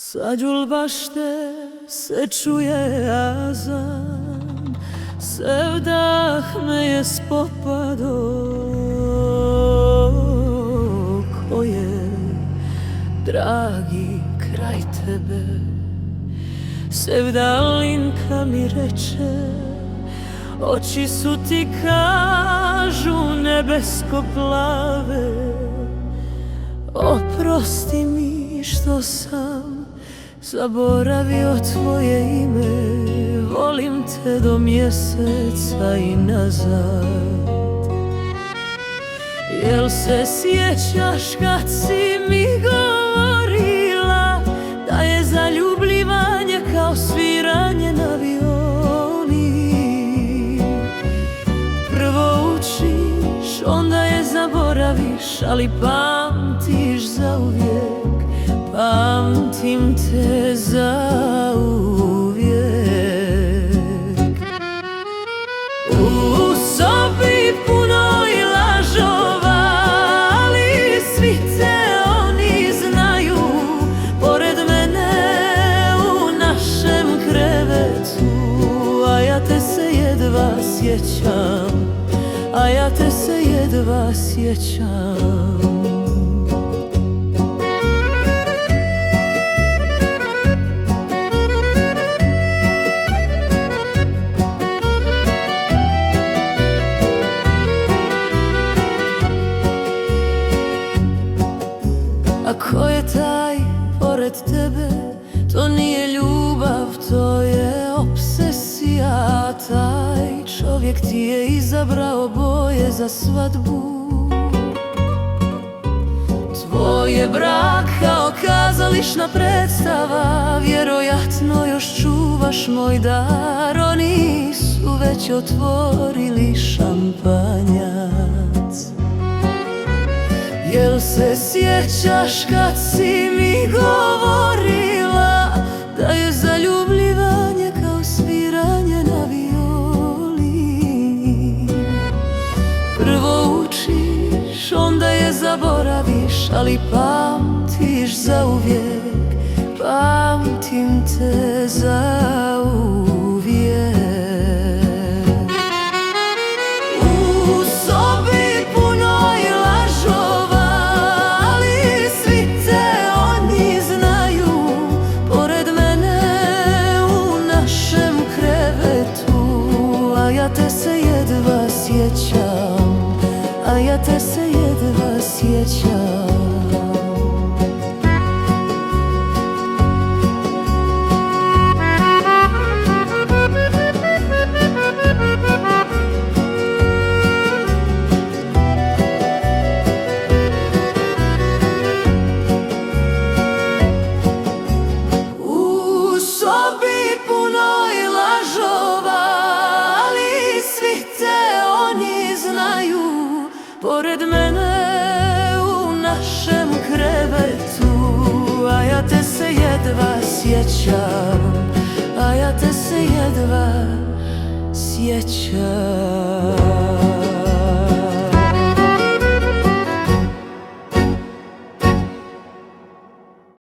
Sa đulbašte se čuje azan, sevdah me je spopado. Ko je, dragi, kraj tebe? Sevdalinka mi reče, oči su ti, kažu, nebesko plave. Oprosti mi što sam zaboravio tvoje ime, volim te do mjeseca i nazad. Jel se sjećaš kad si mi govorila da je zaljubljivanje kao sviranje na violi? Prvo učiš, onda je zaboraviš, ali pamtiš zauvijek, pamtim te zauvijek. U sobi punoj lažova, ali svi te oni znaju, pored mene u našem krevetu. A ja te se jedva sjećam, a ja te se jedva sjećam. A ko je taj pored tebe? To nije ljubav, to je obsesija. Taj čovjek ti je izabrao boje za svadbu. Tvoj je brak kao kazališna predstava, vjerojatno još čuvaš moj dar. Oni su već otvorili šampanjac. Jel se sjećaš kad si mi govorila da je zaljubljivanje kao sviranje na violi? Prvo učiš, onda je zaboraviš, ali pamtiš zauvijek, pamtim te zauvijek. Ja te se jedva sjećam, a ja te se jedva sjećam. U sobi punoj lažova, pored mene u našem krevetu. A ja te se jedva sjećam, a ja te se jedva sjećam.